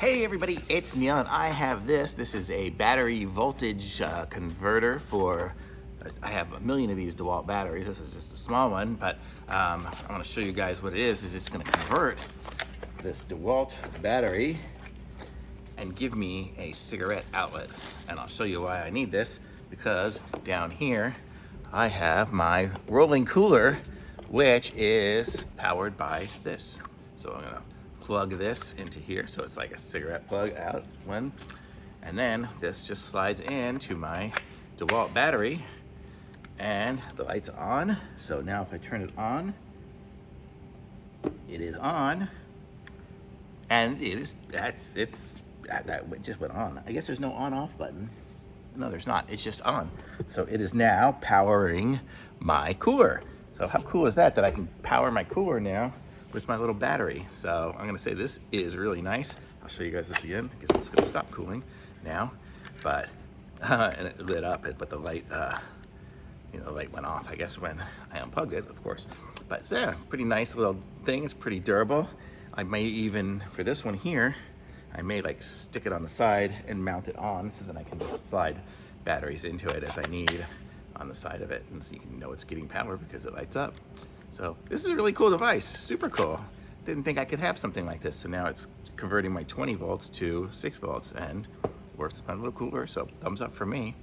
Hey everybody, it's Neil and I have this. This is a battery voltage converter for, I have a million of these Dewalt batteries. This is just a small one, but I want to show you guys what it is it's going to convert this Dewalt battery and give me a cigarette outlet. And I'll show you why I need this, because down here I have my rolling cooler, which is powered by this. So I'm gonna plug this into here, so it's like a cigarette plug out one, and then this just slides into my Dewalt battery, and the light's on. So now if I turn it on, it is on, and it just went on. I guess there's no on-off button. No, there's not. It's just on. So it is now powering my cooler. So how cool is that I can power my cooler now with my little battery? So I'm gonna say this is really nice. I'll show you guys this again. I guess it's gonna stop cooling now, but and it lit up, but the light, the light went off, I guess, when I unplugged it, of course. But yeah, pretty nice little thing. It's pretty durable. I may even, for this one here, I may like stick it on the side and mount it on, so then I can just slide batteries into it as I need on the side of it, and so you can know it's getting power because it lights up. So this is a really cool device, super cool. Didn't think I could have something like this. So now it's converting my 20 volts to 6 volts and works with my little cooler, so thumbs up for me.